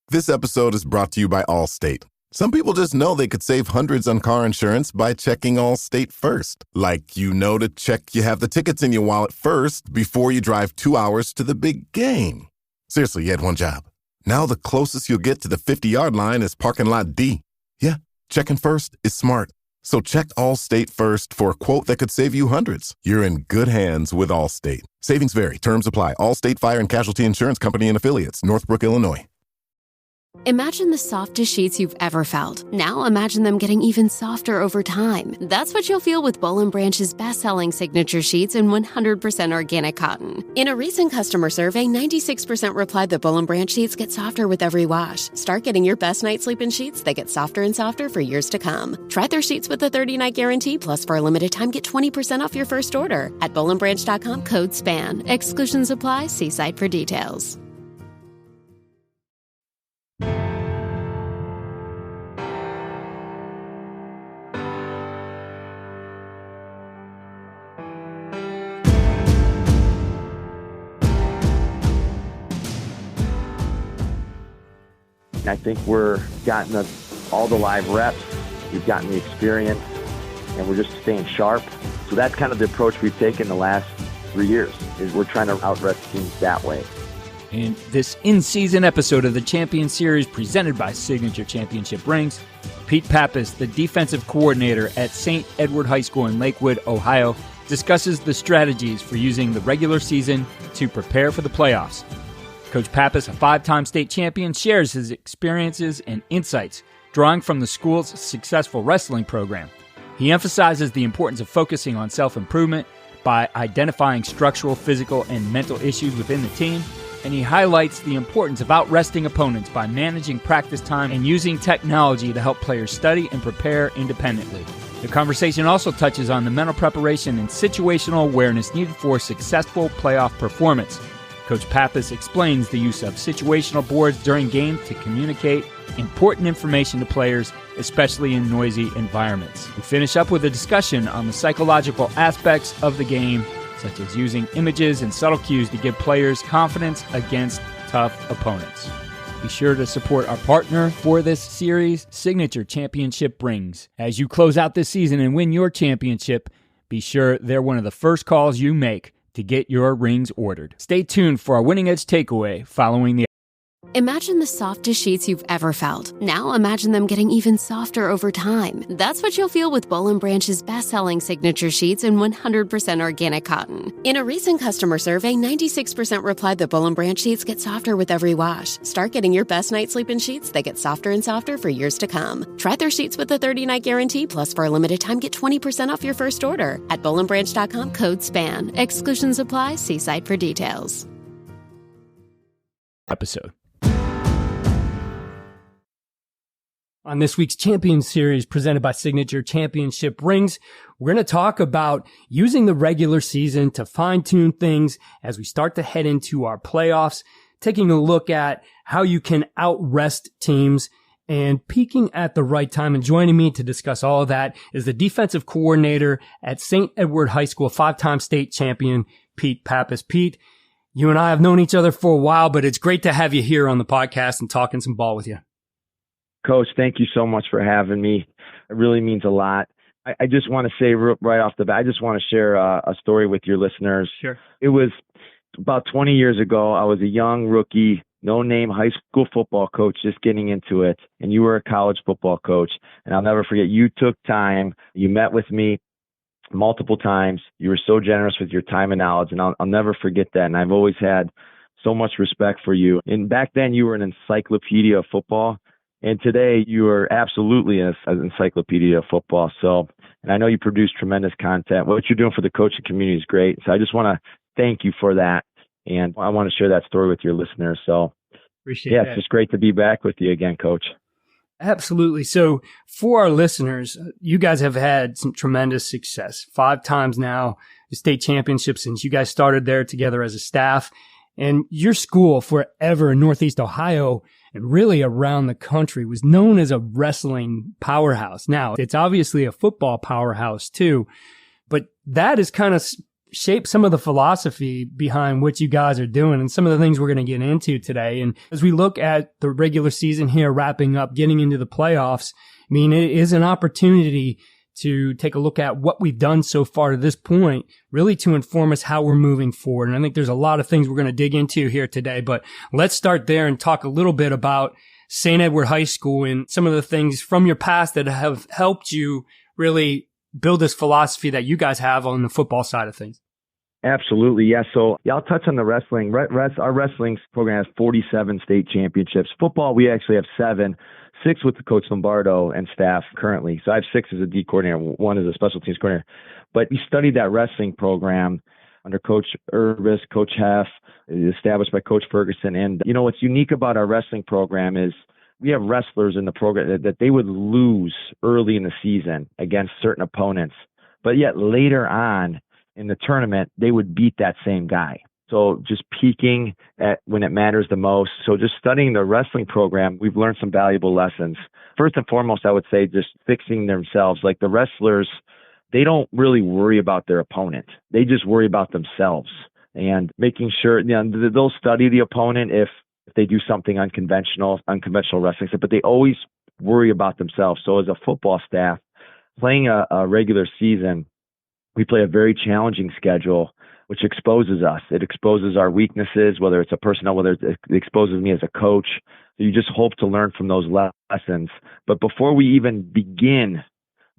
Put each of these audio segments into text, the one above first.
This episode is brought to you by Allstate. Some people just know they could save hundreds on car insurance by checking Allstate first. Like, to check you have the tickets in your wallet first before you drive 2 hours to the big game. Seriously, you had one job. Now the closest you'll get to the 50-yard line is parking lot D. Yeah, checking first is smart. So check Allstate first for a quote that could save you hundreds. You're in good hands with Allstate. Savings vary. Terms apply. Allstate Fire and Casualty Insurance Company and Affiliates. Northbrook, Illinois. Imagine the softest sheets you've ever felt. Now imagine them getting even softer over time. That's what you'll feel with Boll & Branch's best-selling signature sheets in 100% organic cotton. In a recent customer survey, 96% replied that Boll & Branch sheets get softer with every wash. Start getting your best night's sleep in sheets that get softer and softer for years to come. Try their sheets with a 30-night guarantee, plus for a limited time, get 20% off your first order. At bollandbranch.com, code SPAN. Exclusions apply. See site for details. I think we're gotten all the live reps, we've gotten the experience, and we're just staying sharp. So that's kind of the approach we've taken the last 3 years, is we're trying to out-rest teams that way. In this in-season episode of the Champion Series presented by Signature Championship Rings, Pete Pappas, the defensive coordinator at St. Edward High School in Lakewood, Ohio, discusses the strategies for using the regular season to prepare for the playoffs. Coach Pappas, a 5-time state champion, shares his experiences and insights, drawing from the school's successful wrestling program. He emphasizes the importance of focusing on self-improvement by identifying structural, physical, and mental issues within the team, and he highlights the importance of out-resting opponents by managing practice time and using technology to help players study and prepare independently. The conversation also touches on the mental preparation and situational awareness needed for successful playoff performance. Coach Pappas explains the use of situational boards during games to communicate important information to players, especially in noisy environments. We finish up with a discussion on the psychological aspects of the game, such as using images and subtle cues to give players confidence against tough opponents. Be sure to support our partner for this series, Signature Championship Rings. As you close out this season and win your championship, be sure they're one of the first calls you make to get your rings ordered. Stay tuned for our Winning Edge takeaway following the... Imagine the softest sheets you've ever felt. Now imagine them getting even softer over time. That's what you'll feel with Boll & Branch's best-selling signature sheets in 100% organic cotton. In a recent customer survey, 96% replied that Boll & Branch sheets get softer with every wash. Start getting your best night's sleep in sheets that get softer and softer for years to come. Try their sheets with a 30-night guarantee, plus for a limited time, get 20% off your first order. At bollandbranch.com, code SPAN. Exclusions apply. See site for details. episode. On this week's Champion Series presented by Signature Championship Rings, we're going to talk about using the regular season to fine-tune things as we start to head into our playoffs, taking a look at how you can out-rest teams and peaking at the right time. And joining me to discuss all of that is the defensive coordinator at St. Edward High School, 5-time state champion, Pete Pappas. Pete, you and I have known each other for a while, but it's great to have you here on the podcast and talking some ball with you. Coach, thank you so much for having me. It really means a lot. I just want to say right off the bat, I just want to share a story with your listeners. Sure. It was about 20 years ago. I was a young rookie, no-name high school football coach, just getting into it. And you were a college football coach. And I'll never forget, you took time. You met with me multiple times. You were so generous with your time and knowledge. And I'll never forget that. And I've always had so much respect for you. And back then, you were an encyclopedia of football. And today you are absolutely an encyclopedia of football. So, and I know you produce tremendous content. What you're doing for the coaching community is great. So I just want to thank you for that. And I want to share that story with your listeners. So appreciate that. It's just great to be back with you again, Coach. Absolutely. So for our listeners, you guys have had some tremendous success. 5 times now, the state championship since you guys started there together as a staff. And your school forever in Northeast Ohio and really around the country was known as a wrestling powerhouse. Now, it's obviously a football powerhouse too, but that is kind of shape some of the philosophy behind what you guys are doing and some of the things we're going to get into today. And as we look at the regular season here wrapping up, getting into the playoffs, I mean, it is an opportunity to take a look at what we've done so far to this point, really to inform us how we're moving forward. And I think there's a lot of things we're going to dig into here today, but let's start there and talk a little bit about St. Edward High School and some of the things from your past that have helped you really build this philosophy that you guys have on the football side of things. Absolutely. Yeah. So I'll touch on the wrestling. Our wrestling program has 47 state championships. Football, we actually have 7. 6 with the Coach Lombardo and staff currently. So I have 6 as a D coordinator, 1 as a special teams coordinator. But we studied that wrestling program under Coach Urbis, Coach Heff, established by Coach Ferguson. And, what's unique about our wrestling program is we have wrestlers in the program that they would lose early in the season against certain opponents. But yet later on in the tournament, they would beat that same guy. So just peaking at when it matters the most. So just studying the wrestling program, we've learned some valuable lessons. First and foremost, I would say just fixing themselves. Like the wrestlers, they don't really worry about their opponent. They just worry about themselves and making sure, they'll study the opponent if they do something unconventional wrestling stuff, but they always worry about themselves. So as a football staff, playing a regular season, we play a very challenging schedule, which exposes us. It exposes our weaknesses, whether it's a personnel, whether it exposes me as a coach. So you just hope to learn from those lessons. But before we even begin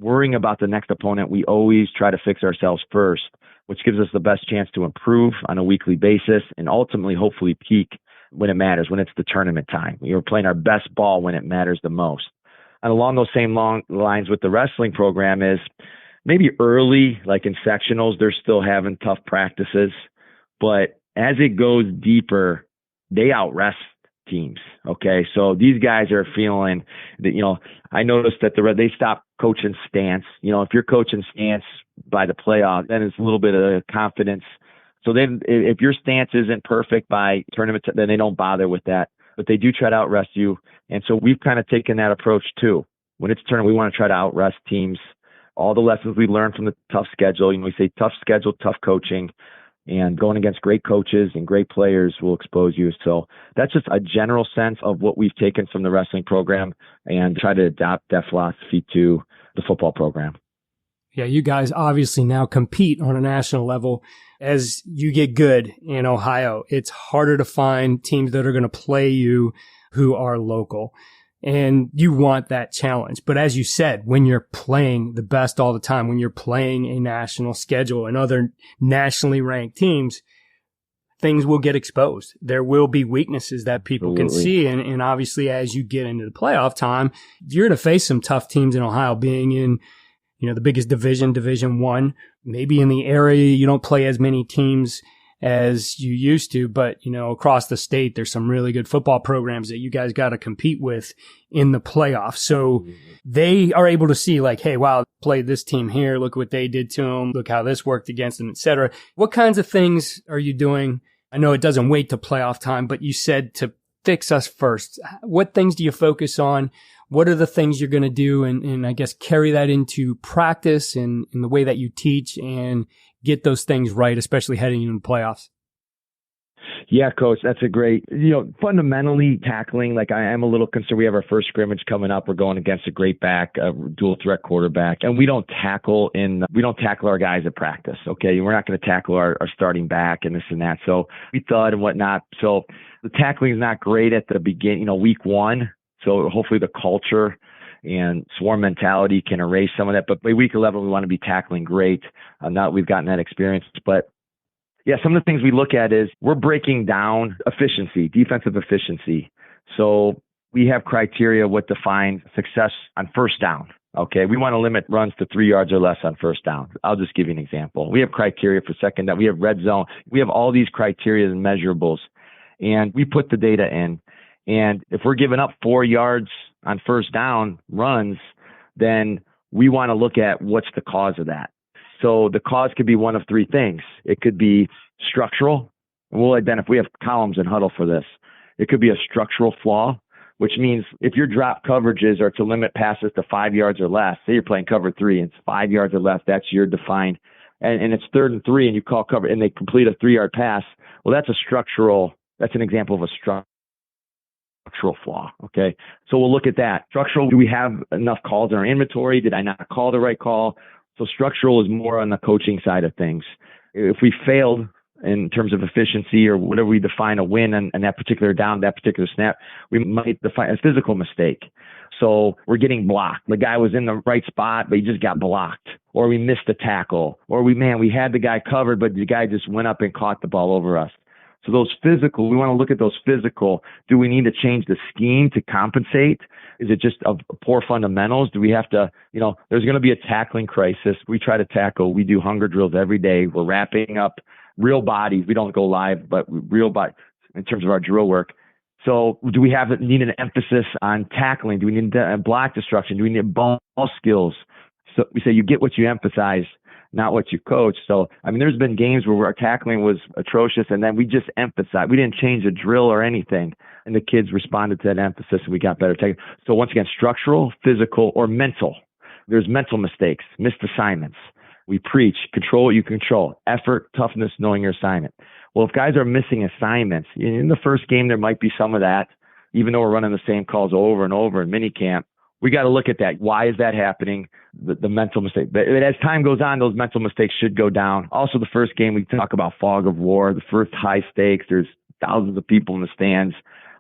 worrying about the next opponent, we always try to fix ourselves first, which gives us the best chance to improve on a weekly basis and ultimately, hopefully, peak when it matters, when it's the tournament time. We're playing our best ball when it matters the most. And along those same lines with the wrestling program is, maybe early, like in sectionals, they're still having tough practices. But as it goes deeper, they outrest teams. Okay. So these guys are feeling that, I noticed that they stopped coaching stance. If you're coaching stance by the playoff, then it's a little bit of confidence. So then if your stance isn't perfect by tournament, then they don't bother with that. But they do try to outrest you. And so we've kind of taken that approach too. When it's tournament, we want to try to outrest teams. All the lessons we learned from the tough schedule, we say tough schedule, tough coaching, and going against great coaches and great players will expose you. So that's just a general sense of what we've taken from the wrestling program and try to adopt that philosophy to the football program. Yeah, you guys obviously now compete on a national level. As you get good in Ohio, it's harder to find teams that are going to play you who are local. And you want that challenge. But as you said, when you're playing the best all the time, when you're playing a national schedule and other nationally ranked teams, things will get exposed. There will be weaknesses that people can see. And obviously, as you get into the playoff time, you're going to face some tough teams in Ohio, being in, the biggest division, Division I. Maybe in the area, you don't play as many teams as you used to, but across the state, there's some really good football programs that you guys got to compete with in the playoffs. So they are able to see like, hey, wow, played this team here. Look what they did to them. Look how this worked against them, etc. What kinds of things are you doing? I know it doesn't wait to playoff time, but you said to fix us first. What things do you focus on? What are the things you're going to do? And I guess carry that into practice and in the way that you teach and get those things right, especially heading into the playoffs. Yeah, Coach, that's a great, fundamentally tackling, like I am a little concerned. We have our first scrimmage coming up. We're going against a great back, a dual threat quarterback, and we don't tackle our guys at practice. Okay. We're not going to tackle our starting back and this and that. So we thought and whatnot. So the tackling is not great at the beginning, week 1. So hopefully the culture and swarm mentality can erase some of that. But by week 11, we want to be tackling great. Now that we've gotten that experience. But yeah, some of the things we look at is we're breaking down efficiency, defensive efficiency. So we have criteria what defines success on first down. Okay, we want to limit runs to 3 yards or less on first down. I'll just give you an example. We have criteria for second down. We have red zone. We have all these criteria and measurables, and we put the data in. And if we're giving up 4 yards on first down runs, then we want to look at what's the cause of that. So the cause could be one of 3 things. It could be structural. And we'll identify, we have columns in Huddle for this. It could be a structural flaw, which means if your drop coverages are to limit passes to 5 yards or less, say you're playing cover 3 and it's 5 yards or less, that's your defined and it's 3rd and 3 and you call cover and they complete a 3-yard pass, well, that's an example of a structural flaw. Okay. So we'll look at that. Structural, do we have enough calls in our inventory? Did I not call the right call? So structural is more on the coaching side of things. If we failed in terms of efficiency or whatever we define a win on that particular down, that particular snap, we might define a physical mistake. So we're getting blocked. The guy was in the right spot, but he just got blocked. Or we missed a tackle. Or we had the guy covered, but the guy just went up and caught the ball over us. So those physical, we want to look at those physical. Do we need to change the scheme to compensate? Is it just of poor fundamentals? Do we have to, there's going to be a tackling crisis. We try to tackle. We do hunger drills every day. We're wrapping up real bodies. We don't go live, but real bodies in terms of our drill work. So do we need an emphasis on tackling? Do we need block destruction? Do we need ball skills? So we say you get what you emphasize, not what you coach. So, there's been games where our tackling was atrocious and then we just emphasized. We didn't change the drill or anything. And the kids responded to that emphasis and we got better tackling. So once again, structural, physical, or mental. There's mental mistakes, missed assignments. We preach, control what you control, effort, toughness, knowing your assignment. Well, if guys are missing assignments, in the first game, there might be some of that, even though we're running the same calls over and over in minicamp. We got to look at that. Why is that happening? The mental mistake. But as time goes on, those mental mistakes should go down. Also, the first game, we talk about fog of war, the first high stakes. There's thousands of people in the stands.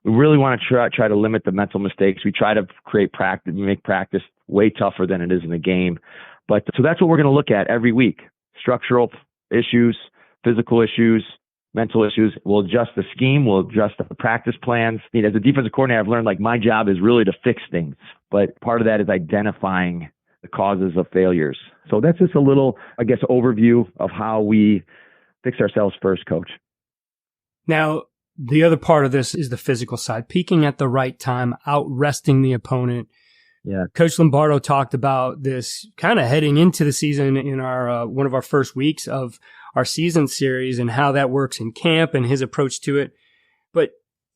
We really want to try to limit the mental mistakes. We try to create practice, make practice way tougher than it is in the game. But so that's what we're going to look at every week. Structural issues, physical issues, mental issues. We'll adjust the scheme. We'll adjust the practice plans. As a defensive coordinator, I've learned my job is really to fix things. But part of that is identifying the causes of failures. So that's just a little, overview of how we fix ourselves first, Coach. Now, the other part of this is the physical side, peaking at the right time, out resting the opponent. Yeah. Coach Lombardo talked about this kind of heading into the season in our one of our first weeks of our season series and how that works in camp and his approach to it. But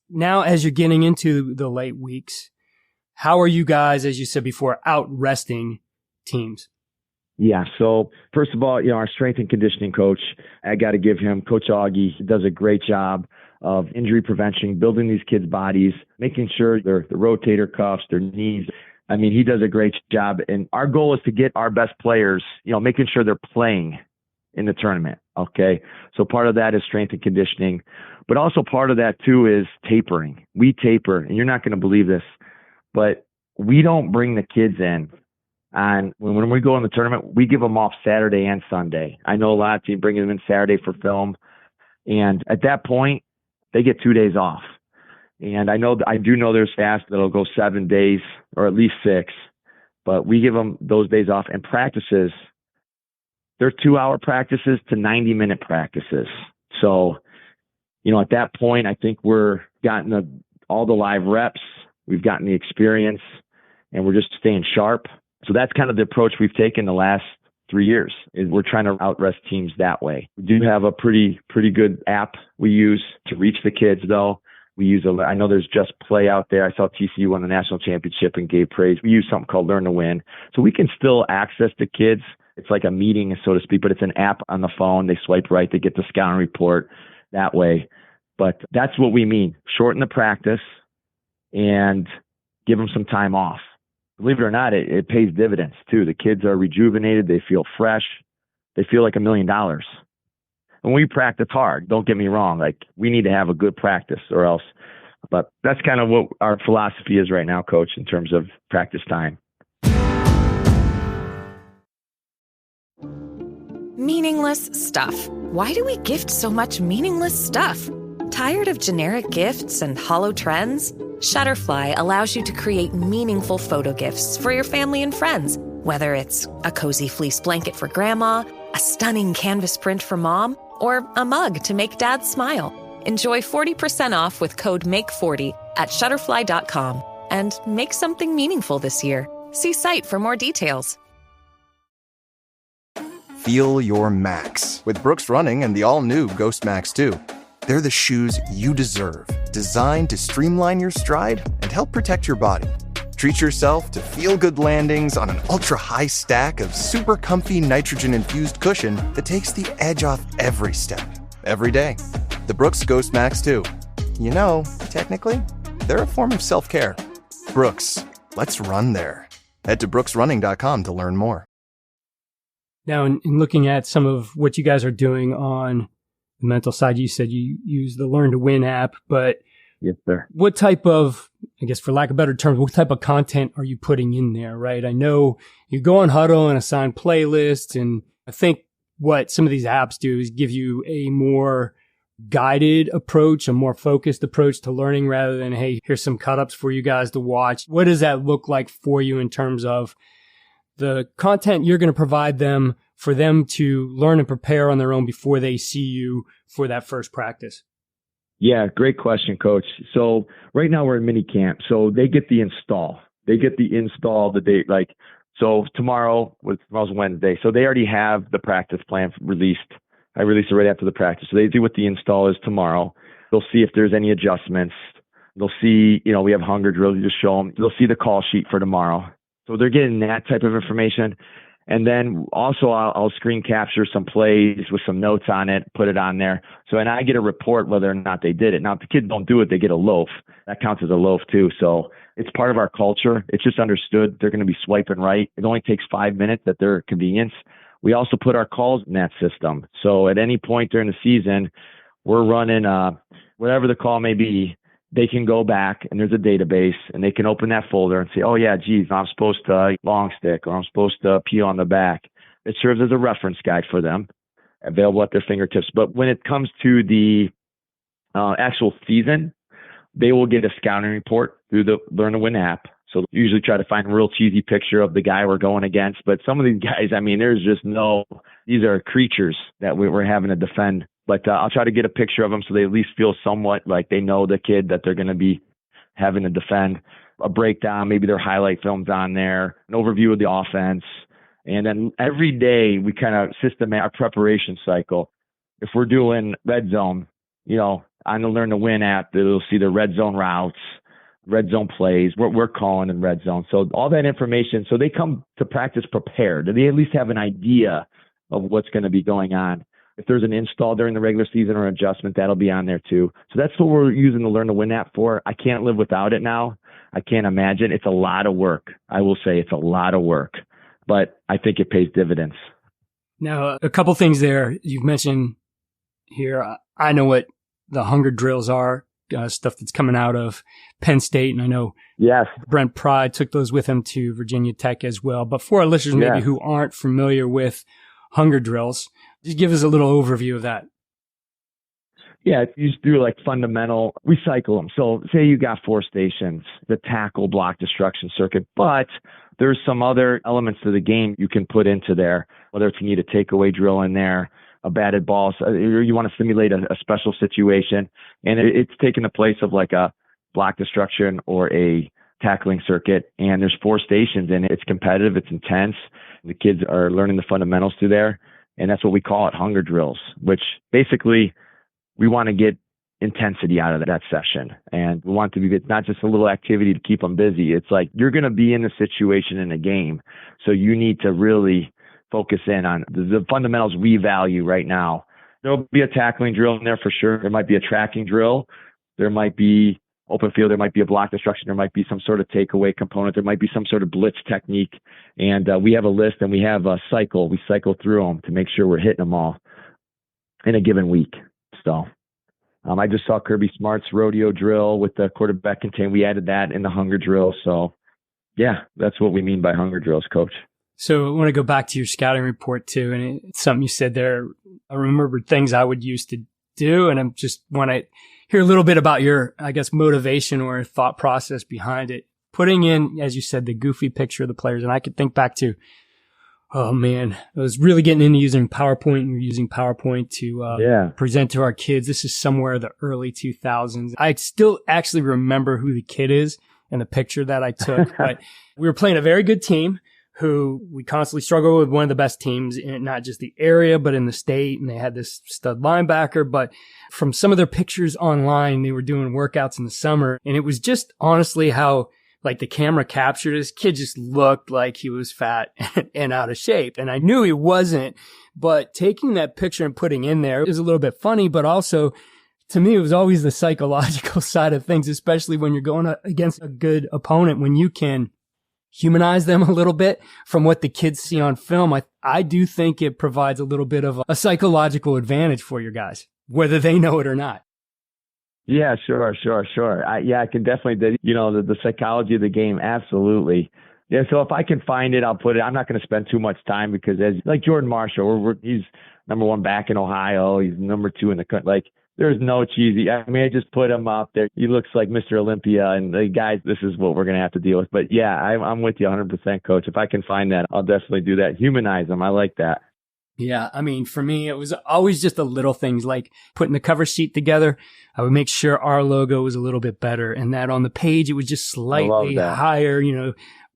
now as you're getting into the late weeks, how are you guys, as you said before, out resting teams? Yeah. So first of all, our strength and conditioning coach, I got to give him, Coach Augie, he does a great job of injury prevention, building these kids' bodies, making sure their rotator cuffs, their knees. He does a great job. And our goal is to get our best players, making sure they're playing in the tournament. Okay. So part of that is strength and conditioning, but also part of that too is tapering. We taper, and you're not going to believe this, but we don't bring the kids in on when we go in the tournament, we give them off Saturday and Sunday. I know a lot of teams bring them in Saturday for film. And at that point, they get 2 days off. And I do know there's staffs that'll go 7 days or at least 6, but we give them those days off. And practices, they're 2-hour practices to 90-minute practices. So, at that point, I think we're gotten all the live reps, we've gotten the experience, and we're just staying sharp. So that's kind of the approach we've taken the last 3 years, is we're trying to outrest teams that way. We do have a pretty good app we use to reach the kids, though. We use I know there's Just Play out there. I saw TCU won the national championship and gave praise. We use something called Learn to Win. So we can still access the kids. It's like a meeting, so to speak, but it's an app on the phone. They swipe right, they get the scouting report that way. But that's what we mean. Shorten the practice and give them some time off. Believe it or not, it pays dividends too. The kids are rejuvenated. They feel fresh. They feel like $1 million. And we practice hard. Don't get me wrong. We need to have a good practice or else. But that's kind of what our philosophy is right now, Coach, in terms of practice time. Meaningless stuff. Why do we gift so much meaningless stuff? Tired of generic gifts and hollow trends? Shutterfly allows you to create meaningful photo gifts for your family and friends. Whether it's a cozy fleece blanket for grandma, a stunning canvas print for mom, or a mug to make dad smile. Enjoy 40% off with code MAKE40 at Shutterfly.com and make something meaningful this year. See site for more details. Feel your max with Brooks Running and the all-new Ghost Max 2. They're the shoes you deserve, designed to streamline your stride and help protect your body. Treat yourself to feel-good landings on an ultra-high stack of super comfy nitrogen-infused cushion that takes the edge off every step, every day. The Brooks Ghost Max 2. You know, technically, they're a form of self-care. Brooks, let's run there. Head to brooksrunning.com to learn more. Now, in looking at some of what you guys are doing on the mental side, you said you use the Learn to Win app, but yes, sir. What type of, I guess for lack of better terms, what type of content are you putting in there, right? I know you go on Huddle and assign playlists, and I think what some of these apps do is give you a more guided approach, a more focused approach to learning rather than, hey, here's some cut-ups for you guys to watch. What does that look like for you in terms of the content you're going to provide them for them to learn and prepare on their own before they see you for that first practice? Yeah, great question, Coach. So right now we're in mini camp. So they get the install. The day, so tomorrow's Wednesday. So they already have the practice plan released. I released it right after the practice. So they see what the install is tomorrow. They'll see if there's any adjustments. They'll see, we have hunger drills. You just show them. They'll see the call sheet for tomorrow. So they're getting that type of information. And then also I'll screen capture some plays with some notes on it, put it on there. So, and I get a report whether or not they did it. Now, if the kids don't do it, they get a loaf. That counts as a loaf too. So it's part of our culture. It's just understood they're going to be swiping right. It only takes 5 minutes at their convenience. We also put our calls in that system. So at any point during the season, we're running whatever the call may be. They can go back and there's a database and they can open that folder and say, oh yeah, geez, I'm supposed to long stick or I'm supposed to peel on the back. It serves as a reference guide for them, available at their fingertips. But when it comes to the actual season, they will get a scouting report through the Learn to Win app. So usually try to find a real cheesy picture of the guy we're going against. But some of these guys, there's just these are creatures that we're having to defend. But I'll try to get a picture of them so they at least feel somewhat like they know the kid that they're going to be having to defend. A breakdown, maybe their highlight films on there, an overview of the offense. And then every day we kind of system our preparation cycle. If we're doing red zone, on the Learn to Win app, they'll see the red zone routes, red zone plays, what we're calling in red zone. So all that information, so they come to practice prepared. They at least have an idea of what's going to be going on. If there's an install during the regular season or adjustment, that'll be on there too. So that's what we're using the Learn to Win app for. I can't live without it now. I can't imagine. It's a lot of work. I will say it's a lot of work, but I think it pays dividends. Now, a couple things there you've mentioned here. I know what the hunger drills are, stuff that's coming out of Penn State. And I know yes, Brent Pry took those with him to Virginia Tech as well. But for our listeners maybe who aren't familiar with hunger drills, just give us a little overview of that. Yeah, you just do fundamental, we cycle them. So say you got 4 stations, the tackle, block, destruction circuit, but there's some other elements to the game you can put into there, whether it's you need a takeaway drill in there, a batted ball, so you want to simulate a special situation, and it's taking the place of a block destruction or a tackling circuit, and there's 4 stations, and it's competitive, it's intense. The kids are learning the fundamentals through there. And that's what we call it, hunger drills, which basically we want to get intensity out of that session. And we want to be, it's not just a little activity to keep them busy. It's you're going to be in a situation in a game. So you need to really focus in on the fundamentals we value right now. There'll be a tackling drill in there for sure. There might be a tracking drill. There might be open field. There might be a block destruction. There might be some sort of takeaway component. There might be some sort of blitz technique. And we have a list and we have a cycle. We cycle through them to make sure we're hitting them all in a given week. So I just saw Kirby Smart's rodeo drill with the quarterback contain. We added that in the hunger drill. So yeah, that's what we mean by hunger drills, Coach. So I want to go back to your scouting report too. And it's something you said there. I remembered things I would used to do. And I just want to hear a little bit about your, motivation or thought process behind it. Putting in, as you said, the goofy picture of the players. And I could think back to, oh man, I was really getting into using PowerPoint, and we were using PowerPoint to present to our kids. This is somewhere the early 2000s. I still actually remember who the kid is and the picture that I took, but we were playing a very good team who we constantly struggled with, one of the best teams in not just the area, but in the state. And they had this stud linebacker, but from some of their pictures online, they were doing workouts in the summer. And it was just honestly how like the camera captured, this kid just looked like he was fat and out of shape. And I knew he wasn't, but taking that picture and putting in there is a little bit funny, but also to me, it was always the psychological side of things, especially when you're going against a good opponent, when you can humanize them a little bit from what the kids see on film. I do think it provides a little bit of a psychological advantage for your guys, whether they know it or not. Yeah, sure. I can definitely, the psychology of the game. Absolutely. Yeah. So if I can find it, I'll put it. I'm not going to spend too much time because like Jordan Marshall, he's number 1 back in Ohio. He's number 2 in the country. Like, there's no cheesy. I mean, I just put him up there. He looks like Mr. Olympia, and the guys, this is what we're going to have to deal with. But yeah, I'm with you 100%, Coach. If I can find that, I'll definitely do that. Humanize them. I like that. Yeah. I mean, for me, it was always just the little things like putting the cover sheet together. I would make sure our logo was a little bit better, and that on the page, it was just slightly higher,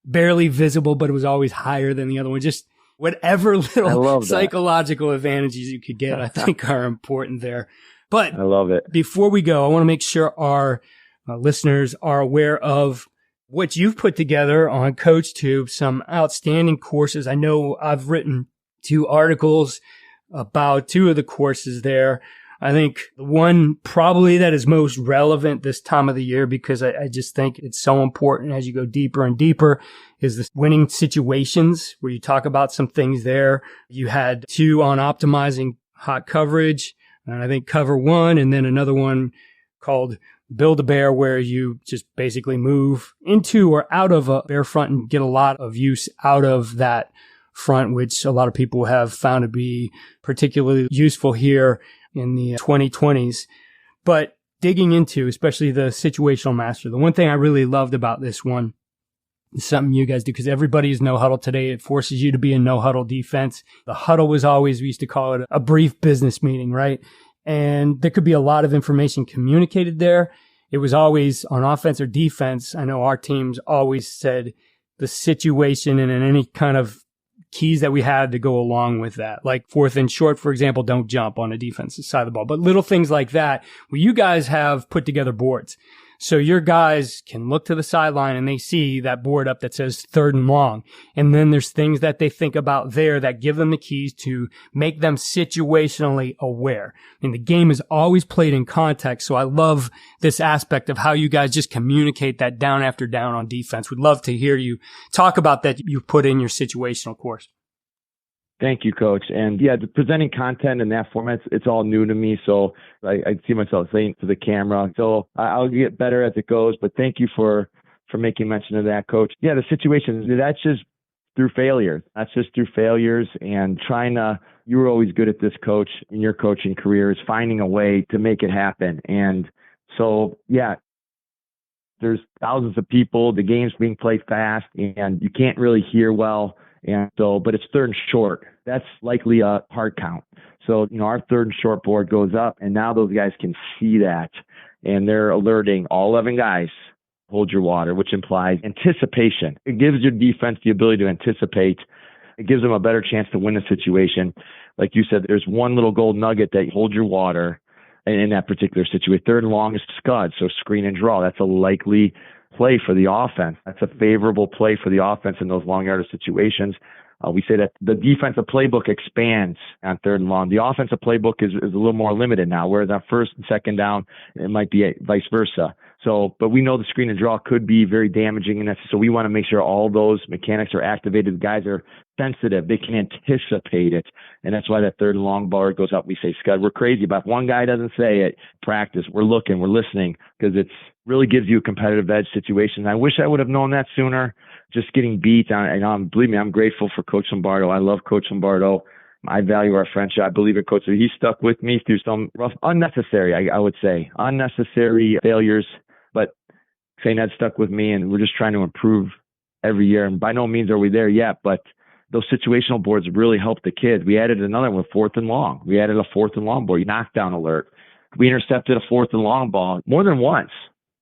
barely visible, but it was always higher than the other one. Just whatever little psychological advantages you could get, I think are important there. But I love it. Before we go, I want to make sure our listeners are aware of what you've put together on CoachTube, some outstanding courses. I know I've written 2 articles about 2 of the courses there. I think the one probably that is most relevant this time of the year, because I just think it's so important as you go deeper and deeper, is the winning situations, where you talk about some things there. You had 2 on optimizing hot coverage, and I think cover 1, and then another one called Build a Bear, where you just basically move into or out of a bear front and get a lot of use out of that front, which a lot of people have found to be particularly useful here in the 2020s. But digging into, especially the situational master, the one thing I really loved about this one is something you guys do, because everybody is no huddle today. It forces you to be in no huddle defense. The huddle was always, we used to call it a brief business meeting, right? And there could be a lot of information communicated there. It was always on offense or defense. I know our teams always said the situation and in any kind of keys that we had to go along with that. Like 4th and short, for example, don't jump on the defensive side of the ball. But little things like that, where you guys have put together boards. So your guys can look to the sideline and they see that board up that says 3rd and long. And then there's things that they think about there that give them the keys to make them situationally aware. And the game is always played in context. So I love this aspect of how you guys just communicate that down after down on defense. We'd love to hear you talk about that you put in your situational course. Thank you, Coach. And yeah, presenting content in that format, it's all new to me. So I see myself saying to the camera. So I'll get better as it goes. But thank you for making mention of that, Coach. Yeah, the situation, that's just through failures. That's just through failures and you were always good at this, Coach, in your coaching career, is finding a way to make it happen. And so, yeah, there's thousands of people, the game's being played fast, and you can't really hear well. And so, but it's 3rd and short. That's likely a hard count. So, our 3rd and short board goes up, and now those guys can see that, and they're alerting all 11 guys, hold your water, which implies anticipation. It gives your defense the ability to anticipate. It gives them a better chance to win a situation. Like you said, there's one little gold nugget that hold your water in that particular situation. 3rd and long is scud, so screen and draw. That's a likely play for the offense. That's a favorable play for the offense in those long yardage situations. We say that the defensive playbook expands on 3rd and long. The offensive playbook is a little more limited now, whereas on 1st and 2nd down, it might be vice versa. So, but we know the screen and draw could be very damaging, and so we want to make sure all those mechanics are activated. The guys are sensitive; they can anticipate it, and that's why that 3rd and long bar goes up. We say scud. We're crazy, but if one guy doesn't say it, practice. We're looking, we're listening, because it's really gives you a competitive edge situation. I wish I would have known that sooner. Just getting beat, believe me, I'm grateful for Coach Lombardo. I love Coach Lombardo. I value our friendship. I believe in Coach. He stuck with me through some rough, unnecessary, I would say, unnecessary failures. But St. Ed stuck with me, and we're just trying to improve every year. And by no means are we there yet, but those situational boards really help the kids. We added another one, 4th and long. We added a 4th and long board, knockdown alert. We intercepted a 4th and long ball more than once.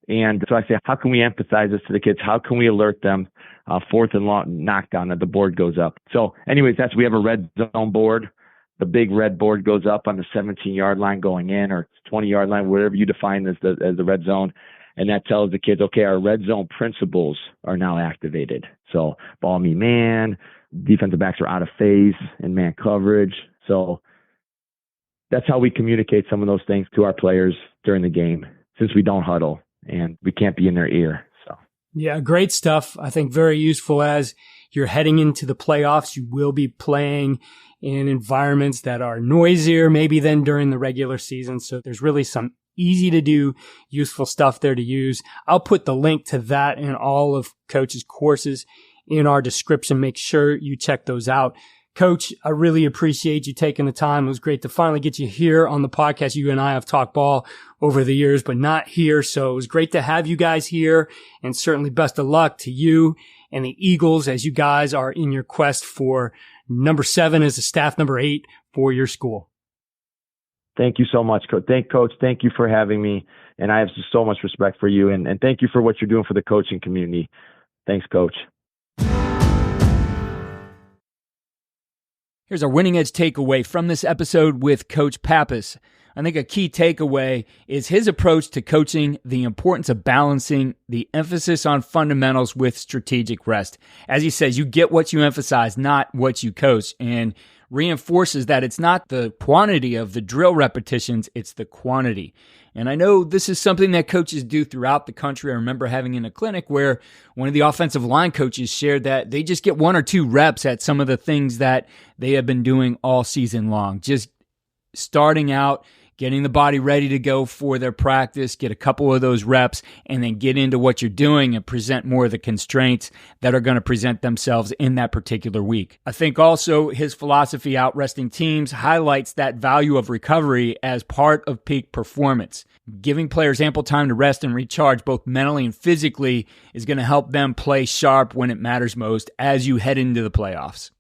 And so I say, how can we emphasize this to the kids? How can we alert them? 4th and long knockdown, that the board goes up. So anyways, we have a red zone board. The big red board goes up on the 17-yard line going in, or 20-yard line, whatever you define as the red zone. And that tells the kids, okay, our red zone principles are now activated. So ball me man, defensive backs are out of phase and man coverage. So that's how we communicate some of those things to our players during the game, since we don't huddle and we can't be in their ear. So yeah, great stuff. I think very useful as you're heading into the playoffs. You will be playing in environments that are noisier maybe than during the regular season. So there's really some easy to do, useful stuff there to use. I'll put the link to that and all of Coach's courses in our description. Make sure you check those out. Coach, I really appreciate you taking the time. It was great to finally get you here on the podcast. You and I have talked ball over the years, but not here. So it was great to have you guys here, and certainly best of luck to you and the Eagles as you guys are in your quest for number 7 as a staff number 8 for your school. Thank you so much, Coach. Thank you for having me. And I have so much respect for you. And thank you for what you're doing for the coaching community. Thanks, Coach. Here's our winning edge takeaway from this episode with Coach Pappas. I think a key takeaway is his approach to coaching, the importance of balancing the emphasis on fundamentals with strategic rest. As he says, you get what you emphasize, not what you coach, and reinforces that it's not the quantity of the drill repetitions, it's the quantity. And I know this is something that coaches do throughout the country. I remember having in a clinic where one of the offensive line coaches shared that they just get 1 or 2 reps at some of the things that they have been doing all season long. Just starting out, getting the body ready to go for their practice, get a couple of those reps, and then get into what you're doing and present more of the constraints that are going to present themselves in that particular week. I think also his philosophy out resting teams highlights that value of recovery as part of peak performance. Giving players ample time to rest and recharge both mentally and physically is going to help them play sharp when it matters most as you head into the playoffs.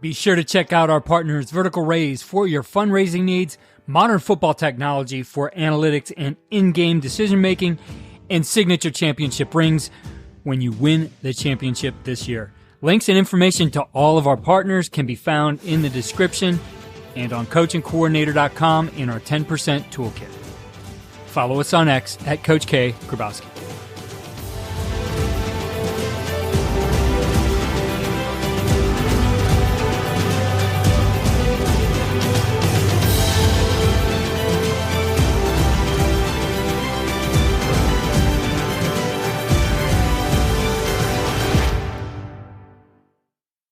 Be sure to check out our partners Vertical Raise for your fundraising needs, Modern Football Technology for analytics and in-game decision-making, and Signature Championship Rings when you win the championship this year. Links and information to all of our partners can be found in the description and on coachingcoordinator.com in our 10% toolkit. Follow us on X at Coach K. Grabowski.